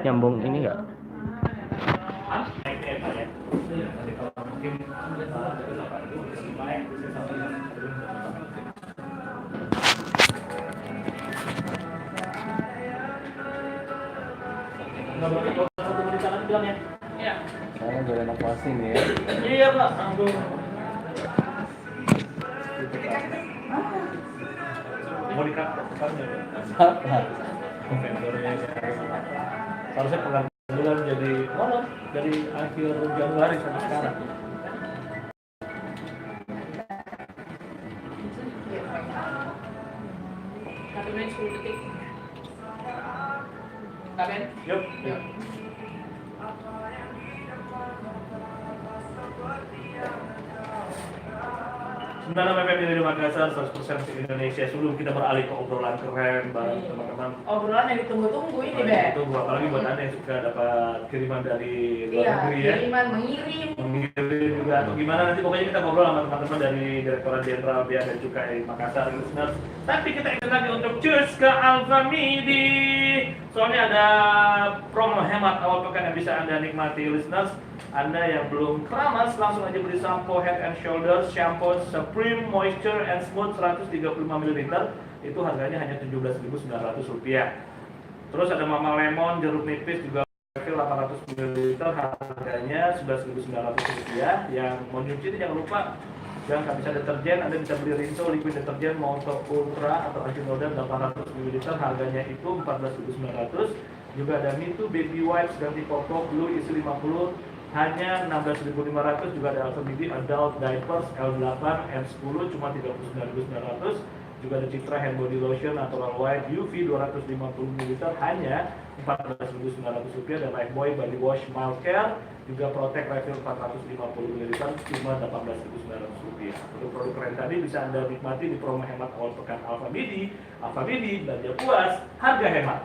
Nyambung ini enggak? Sekarang gue renovasi nih ya. Iya Pak, aduh. Mau dikata vendornya harusnya pengangguran jadi malam dari akhir Januari sampai sekarang. Satu menit 10 detik. Kaben? Yuk. Sementara PPP dari Makassar 100% di Indonesia. Sebelum kita beralih ke obrolan keren bareng teman-teman. Obrolan yang ditunggu-tunggu ini, Be. Itu apalagi buat Anda yang suka dapat kiriman dari luar negeri ya. Kiriman, mengirim juga atau gimana nanti pokoknya kita ngobrol sama teman-teman dari Direktorat Jenderal Bea dan Cukai Makassar listeners. Tapi kita ingin lagi untuk cus ke Alfamidi. Soalnya ada promo hemat awal pekan yang bisa Anda nikmati listeners. Anda yang belum keramas langsung aja beli sampo Head and Shoulders shampoo Supreme Moisture and Smooth 135 ml. Itu harganya hanya Rp17.900. Terus ada Mama Lemon jeruk nipis juga 800 ml harganya Rp11.900. Yang mau nyuci itu jangan lupa yang nggak bisa deterjen, Anda bisa beli Rinso liquid deterjen Monto Ultra atau anti noda 800 ml harganya itu Rp14.900. Juga ada Mitu Baby Wipes ganti popok Blue isi 50 hanya Rp16.500. Juga ada Alfamidi Adult Diapers L8 M10 cuma Rp39.900. Juga ada Citra Hand Body Lotion Natural White UV 250 ml hanya Rp14.900. Dan Lifebuoy Body Wash Mild Care juga Protect Refill 450 ml cuma Rp18.900. Untuk produk keren tadi bisa Anda nikmati di promo hemat awal pekan Alfamidi. Alfamidi, belanja puas, harga hemat.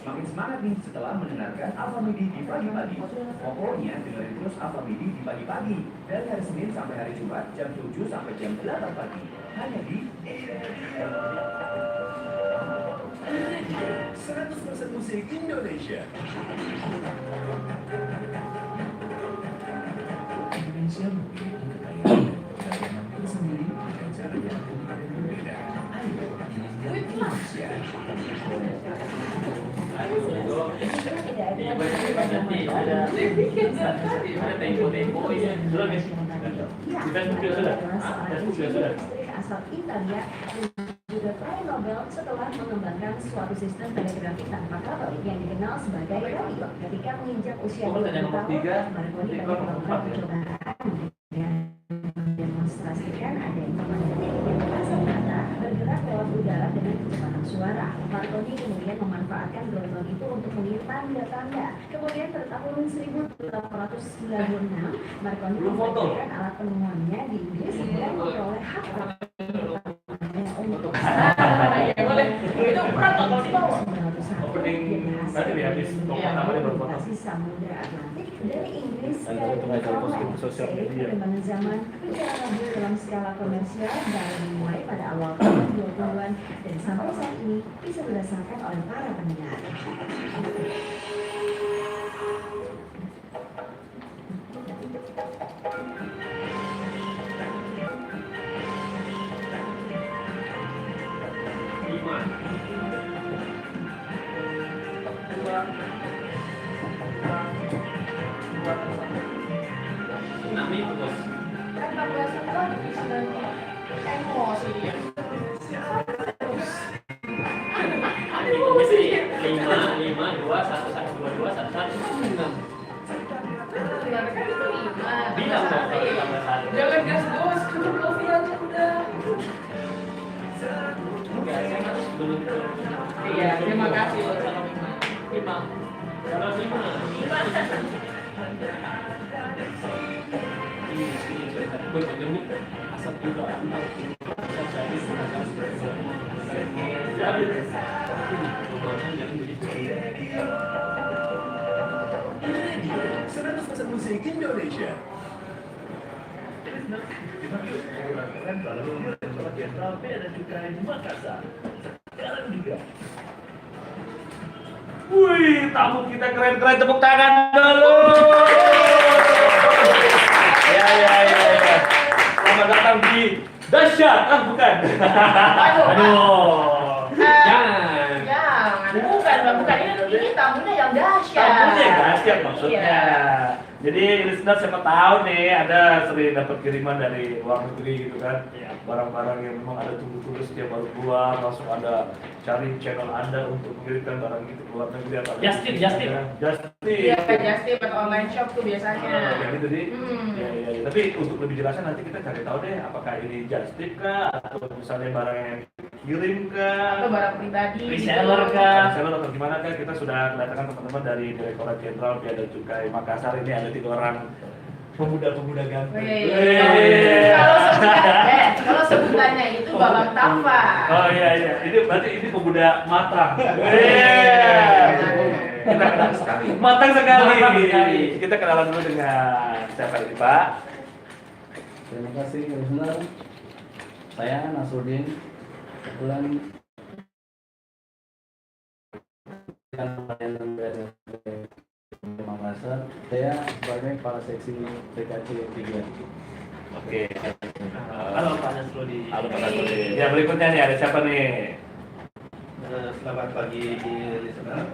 Makin semangat nih setelah mendengarkan Alfamidi di pagi-pagi. Pokoknya dengerin terus Alfamidi di pagi-pagi dari hari Senin sampai hari Jumat jam 7 sampai jam 8 pagi. Hanya di 100% musik Indonesia. Indonesia memiliki kekayaan keberagaman tersendiri dengan cara yang unik dan berbeda. Ayo, Indonesia. Asal Italia juga peraih Nobel setelah mengembangkan suatu sistem telegrafi tanpa kabel yang dikenal sebagai radio. Ketika menginjak usia 20 tahun, Marconi banyak melakukan percobaan dengan mendemonstrasikan adanya magnetik yang kasar-mata bergerak lewat udara dengan kecepatan suara. Marconi kemudian memanfaatkan gelombang itu untuk mengirim tanda-tanda. Kemudian pada tahun 1896, Marconi memfabrikkan alat penemuannya di Inggris dan memperoleh hak untuk itu berat kalau di bawah. Samudra Atlantik dari Inggris ke sosial media. perkembangan zaman berjalan lanjut dalam skala komersial dari dimulai pada awal tahun 20-an dan sampai saat ini bisa dirasakan oleh para pendengar. Kan 14 tahun sudah emosi dia. Lima, 2, 1, 1, 2, 2, 1, 1, 6. Benar kan itu 5. Bilang dong kalau tambah 1. Jangan gas-gas, cukup kopi aja udah. Enggak, saya harus belum. Iya, terima kasih buat salam 5. Kalau 5. Gue ketemu asap juga. Musik Indonesia. Jenderal Bea dan Cukai Makassar. Sekarang juga tamu kita keren-keren, tepuk tangan dulu. Ya. Selamat datang di Dahsyat. Bukan. Aduh. Jangan. Bukan. Ini tamunya yang dahsyat. Tamunya yang dahsyat maksudnya. Iya. Jadi listener siapa tahu nih ada sering dapat kiriman dari luar negeri gitu kan. Barang-barang yang memang ada tunggu-tunggu dia baru keluar, langsung ada cari channel Anda untuk mengirimkan barang itu ke luar negeri atau Just tip. Iya, just tip atau online shop tuh biasanya. Kayak gitu di. Ya. Tapi untuk lebih jelasnya nanti kita cari tahu deh apakah ini just tip kah atau misalnya barang yang kirim kah Atau barang pribadi. Reseller gitu. kah? Reseller atau gimana kan, kita sudah kedatangan teman-teman dari Direktorat Jenderal Bea dan Cukai Makassar. Ini ada 3 orang pemuda-pemuda ganteng. Kalau sebutannya itu Babang Tampa. Oh iya, ini berarti ini pemuda matang. Kita kenal sekali. Matang sekali. Kita kenalan dulu dengan siapa ini, Pak? Terima kasih, Komisioner. Saya Nasruddin. Kebetulan yang pelayanan dari Makassar. Saya sebagai kepala seksi PKC 3. Oke. Halo Pak Nasruddin. Halo Pak Nasruddin. Ya, berikutnya nih ada siapa nih? Selamat pagi listener.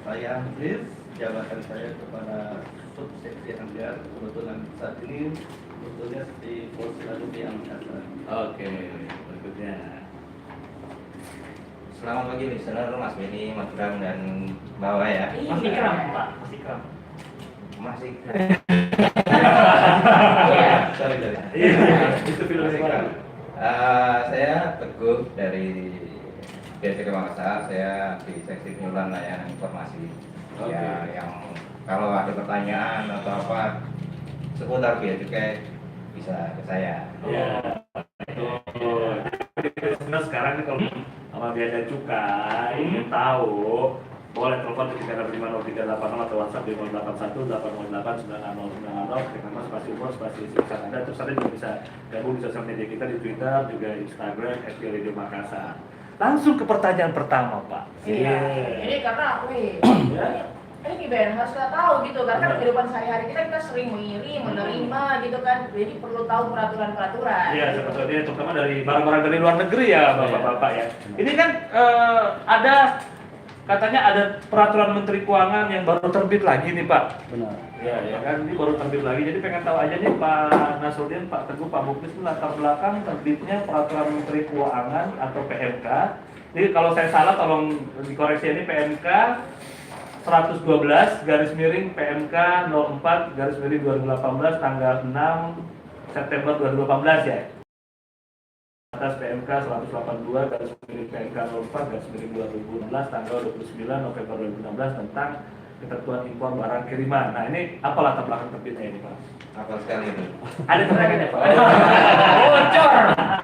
Saya Hamzis, jabatan saya kepada subseksi Anggar. Kebetulan saat ini sebetulnya di Polsek di Makassar. Oke, berikutnya. Selamat pagi listener, Mas Beni, Mas Bram dan Mbak Waya. Masih kram Pak, masih kram. Masih Sorry. Itu filmnya Pak. Saya Teguh dari BCK Makassar. Saya di seksi penyuluhan layanan informasi. Oke. Ya, yang kalau ada pertanyaan atau apa seputar Bea Cukai bisa ke saya. Iya. Nah, sekarang nih kalau sama Bea dan Cukai ingin tahu, boleh telepon di 3650380 atau WhatsApp di 0818089090, dengan nama spasi umur, spasi siksaan Anda. Terus Anda juga bisa gabung di sosial media kita di Twitter, juga Instagram, @radio Makassar. Langsung ke pertanyaan pertama, Pak. Iya. Ini karena ini Ben harus kita tahu gitu karena kehidupan sehari-hari kita sering mengirim, menerima gitu kan. Jadi perlu tahu peraturan-peraturan. Iya, sebetulnya terutama dari barang-barang dari luar negeri ya, Bapak-bapak ya. Ini kan katanya ada peraturan Menteri Keuangan yang baru terbit lagi nih, Pak. Benar. Ya kan, ini baru terbit lagi. Jadi pengen tahu aja nih Pak Nasruddin, Pak Teguh, Pak Muklis, latar belakang terbitnya peraturan Menteri Keuangan atau PMK. Jadi kalau saya salah tolong dikoreksi, ini PMK 112 garis miring PMK 04 garis miring 2018 tanggal 6 September 2018 ya. Atas PMK 182 garis miring PMK 04 garis miring 2016 tanggal 29 November 2016 tentang ketentuan impor barang kiriman. Nah, ini apa latar belakang terbitnya ini, Pak? Apa sekali itu? Ada keterangannya, Pak?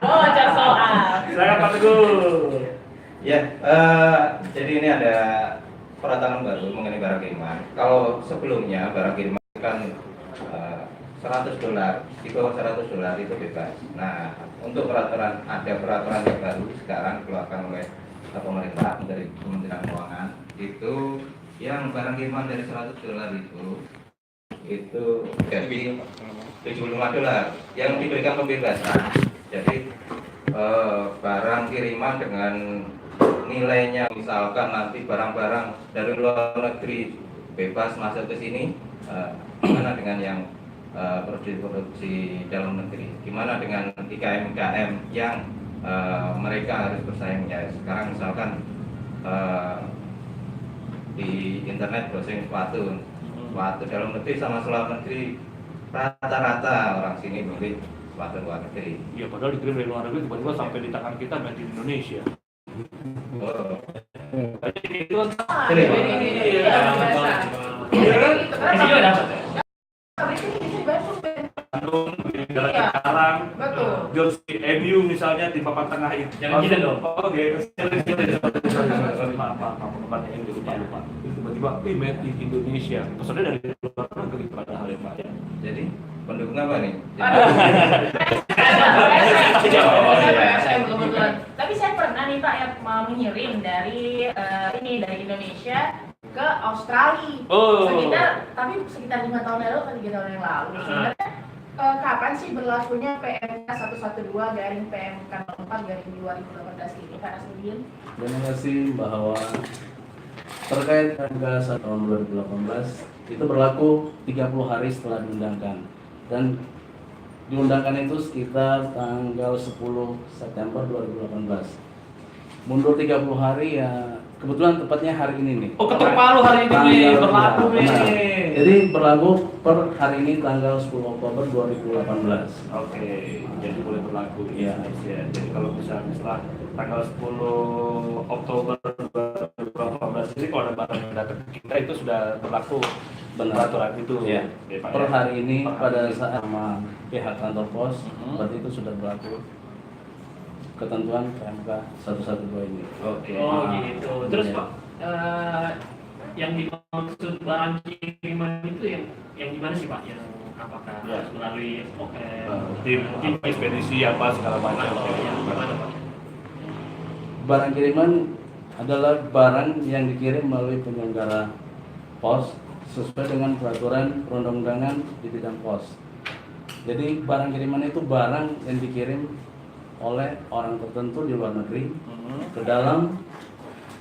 Bocor soal. Silakan Pak Teguh. Ya, jadi ini ada peraturan baru mengenai barang kiriman. Kalau sebelumnya barang kiriman kan $100, di bawah $100 itu bebas. Nah, untuk peraturan, ada peraturan yang baru sekarang dikeluarkan oleh pemerintah dari Kementerian Keuangan, itu yang barang kiriman dari $100 itu jadi $75 yang diberikan pembebasan. Jadi barang kiriman dengan nilainya misalkan nanti barang-barang dari luar negeri bebas masuk ke sini, gimana dengan yang produksi dalam negeri, gimana dengan IKM-IKM yang mereka harus bersaing ya. Sekarang misalkan di internet browsing sepatu dalam negeri sama luar negeri, rata-rata orang sini beli sepatu luar negeri. Iya, padahal dikirim dari luar negeri tiba-tiba sampai di tangan kita made in Indonesia. Oh. Itu kan Isinya dapat ya? Bandung, di Jalan Sekarang, Jersey MU misalnya di papan tengah itu. Jangan gitu dong. Oh, maaf, tempatnya yang lupa. Tiba-tiba, made in Indonesia. Pesannya dari luar negeri padahal ya, Pak ya. Jadi pendukung apa nih? PSM kebetulan. Tapi saya pernah nih Pak ya mengirim dari dari Indonesia ke Australia. Oh. Sekitar 5 tahun yang lalu atau 3 tahun yang lalu. Sebenarnya kapan sih berlakunya PMK 112 garing PMK 04 garing 2018 ini, Pak Nasruddin? Terima kasih Mbak Hawa. Terkait PMK 1 tahun 2018 itu berlaku 30 hari setelah diundangkan, dan diundangkan itu sekitar tanggal 10 September 2018. Mundur 30 hari ya, kebetulan tepatnya hari ini nih. Oh, ketok palu hari ini nih, berlaku nih. Jadi berlaku per hari ini tanggal 10 Oktober 2018. Oke, jadi boleh berlaku Iya. ya. Jadi kalau misalnya tanggal 10 Oktober 2018 ini kalau ada barang yang datang ke kita itu sudah berlaku peraturan itu. Iya. Ya, Pak, Per ya? hari ini Per hari pada ini. saat sama pihak kantor pos, berarti itu sudah berlaku ketentuan PMK 112 ini. Oke. Oh gitu. Terus Iya. Pak, yang dimaksud barang kiriman itu yang gimana sih Pak? Yang apakah Ya. harus melalui Tim ekspedisi apa segala macam. atau yang gimana Pak? Barang kiriman adalah barang yang dikirim melalui penyelenggara pos sesuai dengan peraturan perundang-undangan di bidang pos. Jadi barang kiriman itu barang yang dikirim oleh orang tertentu di luar negeri ke dalam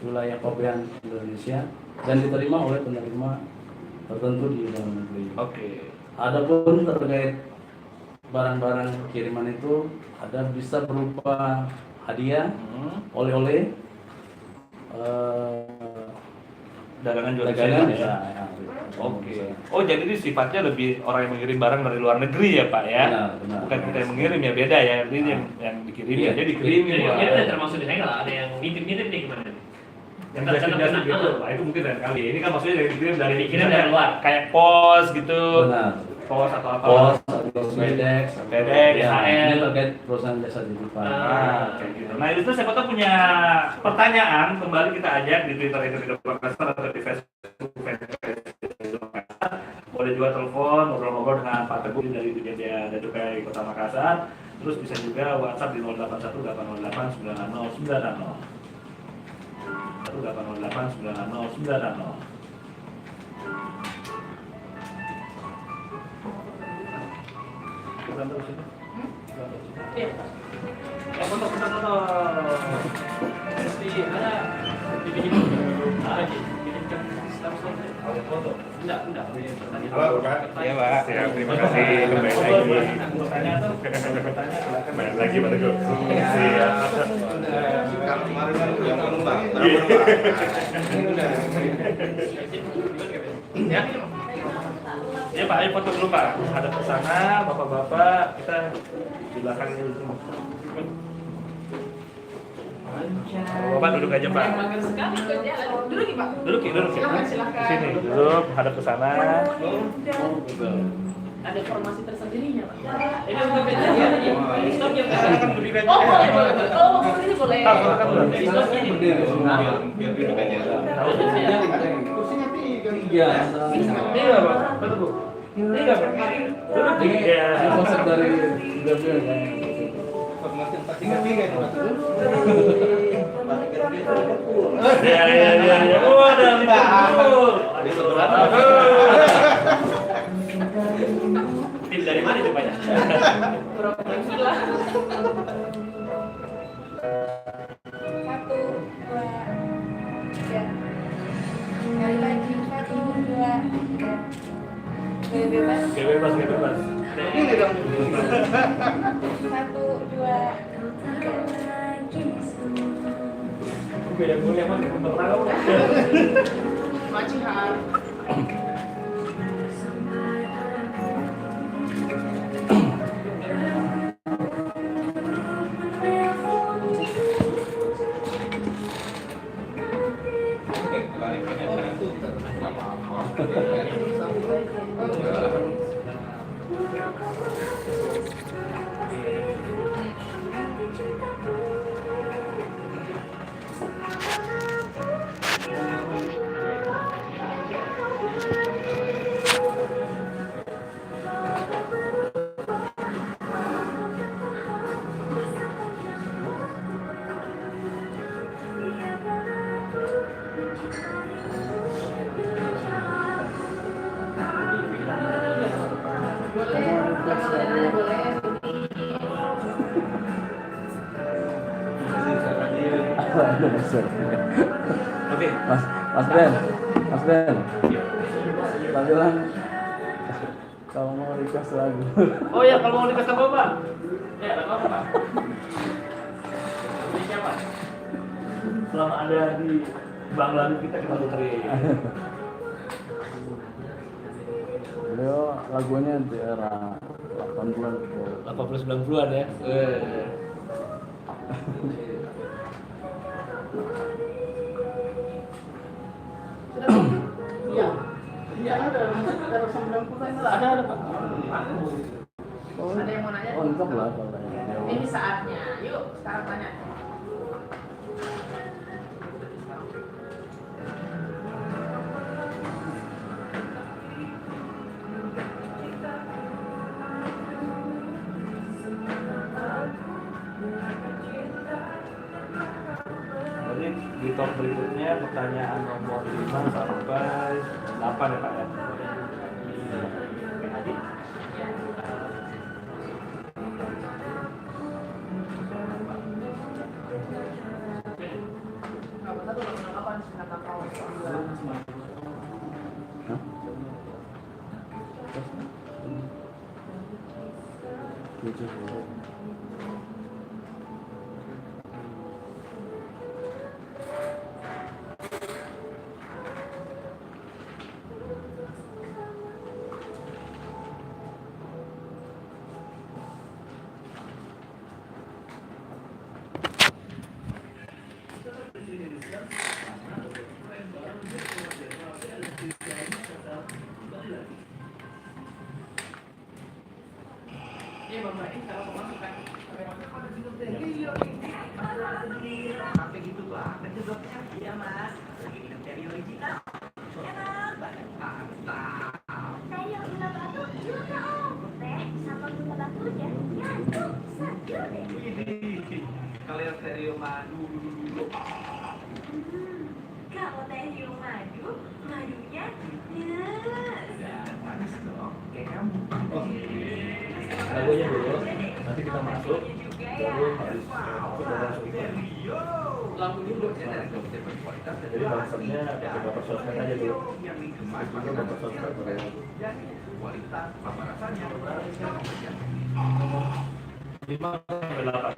wilayah Kopian Indonesia dan diterima oleh penerima tertentu di dalam negeri. Oke. Adapun terkait barang-barang kiriman itu ada bisa berupa hadiah, oleh-oleh, Dagangan jual dagangan. beli ya. Oke. Oh, jadi ini sifatnya lebih orang yang mengirim barang dari luar negeri ya, Pak ya? Benar. Bukan kita yang mengirim ya, beda ya. Ini yang dikirim Iya. aja dikirim. Jadi ya. mungkin ada termasuk di saya ada yang nitip-nitip nih gimana? Yang jasa-jasa gitu, Pak. Itu mungkin lain kali. Ini kan maksudnya yang dikirim dari luar. Kayak pos gitu. Benar. Pos atau apa? Pos atau FedEx, FedEx, ya, DHL. ini terkait perusahaan jasa titipan. Kayak gitu. Nah, itu siapa tahu punya pertanyaan, kembali kita ajak di Twitter itu di Makassar atau di Facebook Makassar. Boleh juga telepon, ngobrol-ngobrol dengan Pak Teguh dari Dirjen Bea dan Cukai Kota Makassar. Terus bisa juga WhatsApp di 081 808 900 900. 808 900 900. Kita terus ini. Iya. Ya, foto. Pasti ada dibikin ada sih. Foto. Enggak pertanyaan. Halo, Pak. Iya, Pak. Siap, terima kasih. Kembali lagi. Bertanya tuh, bertanya silakan balik lagi Pak Teguh. Siap. Kalau kemarin kan yang penumpang, Ya. Ya Pak, ayo foto dulu Pak. Ada ke sana, bapak-bapak, kita di belakang dulu. Bapak duduk aja Pak. Makan sekali kerja. Duduk Pak. Duduk ya. Silakan. Di sini, duduk, hadap ke sana. Ada formasi tersendirinya Pak. Ini untuk kejadian aja. Stop ya Pak. Kan berdiri aja. Oh boleh. Oh mau berdiri boleh. Kan berdiri. Stop ini. biar duduk aja. Iya. Iya Pak, Pak Teguh. Iya Pak. Duduk di. Iya. Ini konsep dari Gabriel kan. Formasi 433 itu Mas. Iya. Oh, ada Liverpool. Tim dari mana coba ya? Berapa gila. 1, 2, 3. Sekali lagi 1, 2, 3. Bebas. Bebas. 1, 2, 3. Beda mulia Mas, pernah Macihan. Oke. Mas Ben, saya bilang kalau mau request lagu. Oh ya, kalau mau dikasih tahu Pak. Ya, enggak apa-apa, Pak. Ini siapa? Selama ada di Bang Lalu kita putri. Beliau lagunya di era 80-an. 80-90-an ya. Iya. Iya ada. Ada 90-an lah. Ada Pak. Ada yang mau nanya? Oh, lengkap lah kalau yang Ini saatnya. Yuk, sekarang tanya. Jadi di top berikutnya pertanyaan nomor 5 sampai 8 ya Pak ya. Iya, Bapak ini kalau pemasukan. Sampai gitu banget jawabnya. Iya mas, lagi minum dari original. Enak banget. Mantap. Saya gula batu juga om. Teh sama gula batunya nyatu satu deh. Ini kalian stereo madu dulu. Kalau teh hiu madu, madunya Ya, manis dong. Kayak kamu. Lagunya dulu, nanti kita masuk. Baru harus Lagu dulu. Jadi bahasannya pakai bapak sosmed aja dulu. Itu bapak sosmed pakai. Kualitas sama rasanya. 5 sampai 8.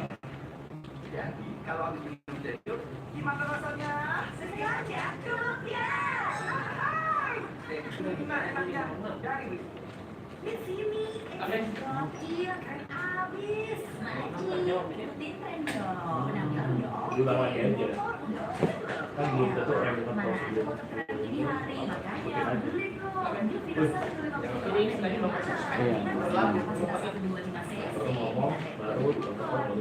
Jadi kalau habis minum stereo, gimana rasanya? sengaja duduk ya. Gimana enaknya? Dari Di sini iya kan habis. Maji, ikutin tren dong. Menangkap dong. Ulang lagi aja. Kan belum tentu orang yang nonton Mana sebelum. foto keren ini hari, makanya beli dong. Lanjut video 1 Ini sebenarnya Bapak Baru ngomong, baru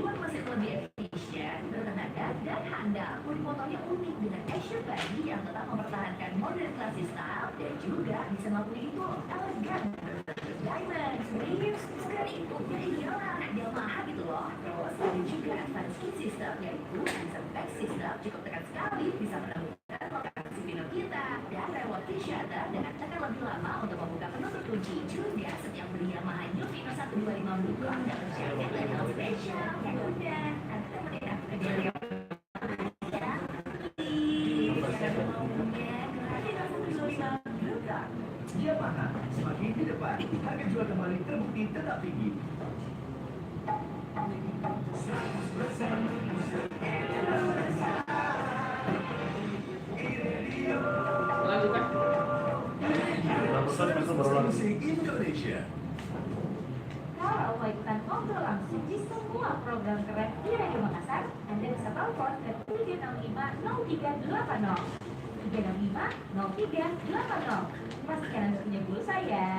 Buat mesin lebih efisien, bertenaga, dan handal. Kulit fotonya unik dengan action body yang tetap mempertahankan modern klasik style dan juga bisa melakukan itu elegan. Diamond, rings, sekali itu iyalah Yamaha gitu loh. Terus ada juga advanced key system yaitu handsome back system cukup tekan sekali bisa menemukan lokasi film kita dan reward shutter dengan tekan lebih lama untuk membuka penutup kunci. Juga setiap beli Yamaha Yuvino 125 Bluecon dapat jaket dan helm spesial yang udah nanti temenin aku ke dia. Yamaha semakin di depan, harga jual kembali terbukti tetap tinggi. Lanjutkan. Musik Indonesia. Kalau mau ikutan ngobrol langsung di semua program keren di Radio Makassar, Anda bisa telepon ke 365-0380. 365-0380. Pastikan Anda punya pulsa ya.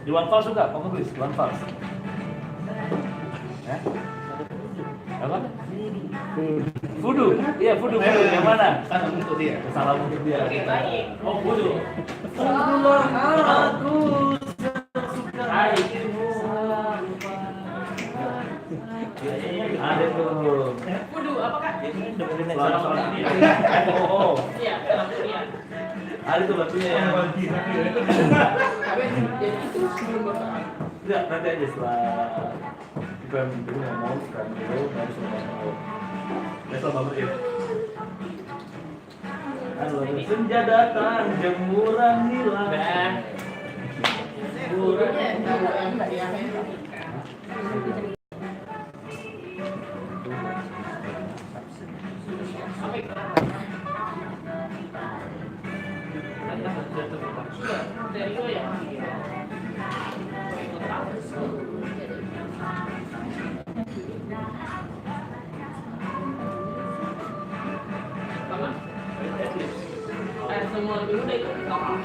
Iwan Fals suka, kamu tulis Iwan Fals. Apa? Fudu, iya Fudu, yang mana? Salam untuk dia. Salam untuk dia. Oh Fudu. Ada tuh. Waduh, apakah? Soal ini. Oh, Iya, lampu iya. ada tuh lagunya yang Tapi jadi itu sebelum Bapak. Enggak, nanti aja setelah kita gitu ngomong sekarang dulu baru semua mau. Besok banget ya. Kalau senja datang, jemuran hilang. Gurunya tahu yang tadi yang dari itu yang semua dulu udah ikut kapal.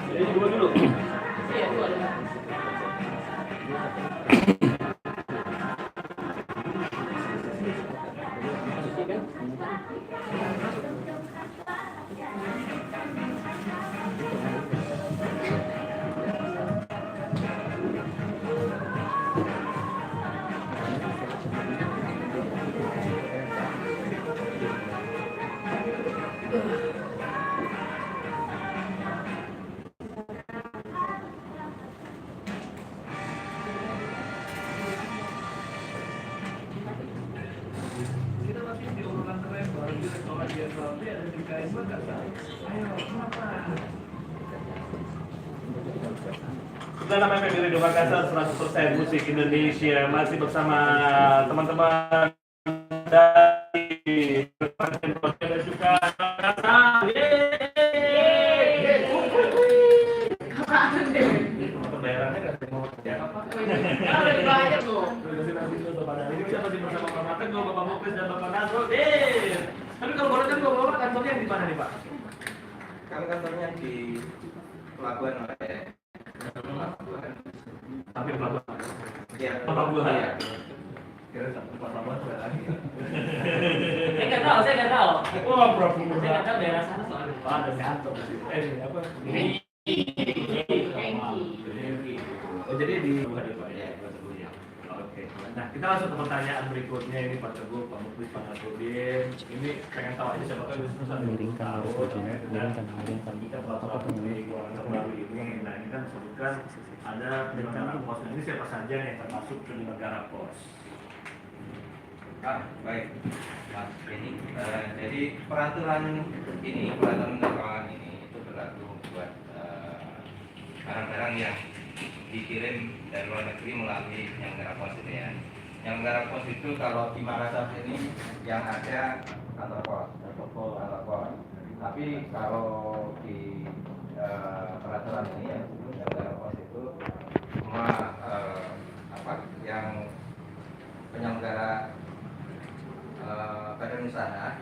Jadi dua dulu. Iya, dua dulu. Kita masih di urutan keren baru di restoran Jenderal B ada di KM Makassar. Ayo, kenapa? Kita namanya PB Radio Makassar 100% musik Indonesia masih bersama teman-teman dari Kabupaten Kota dan juga Makassar. Pembayarannya nggak ada yang mau kerja. Ada banyak loh. Ini kita masih bersama Bapak Teguh, Bapak Muklis dan Bapak Nasruddin. Tapi kalau boleh kan ngobrol kantornya di mana nih Pak? Kami kantornya di Pelabuhan oleh Pelabuhan. Tapi di Pelabuhan. Ya, Pelabuhan. Iya. Kira satu Pelabuhan sudah lagi. Saya nggak tahu, saya nggak tahu. Wah, Prof. Saya nggak tahu daerah sana soalnya. Oh, ada kantor. Apa? Oh, jadi di Pelabuhan ya Pak? Ya, Pelabuhan. Oke. Nah, kita langsung ke pertanyaan berikutnya ini Pak Teguh, Pak Muklis, Pak Nasruddin. Ini pengen tahu aja siapa tahu miringkan kita peraturan di keuangan terbaru ini. Nah, ini kan disebutkan ada penyelenggara pos. Ini siapa saja yang termasuk penyelenggara pos? Baik, Mas Benny. Jadi peraturan keuangan ini itu berlaku buat barang-barang yang dikirim dari luar negeri melalui penyelenggara pos itu ya. Penyelenggara pos itu kalau di Makassar ini yang ada kantor pos. Tapi kalau di peraturan ini ya penyelenggara pos itu semua yang penyelenggara badan usaha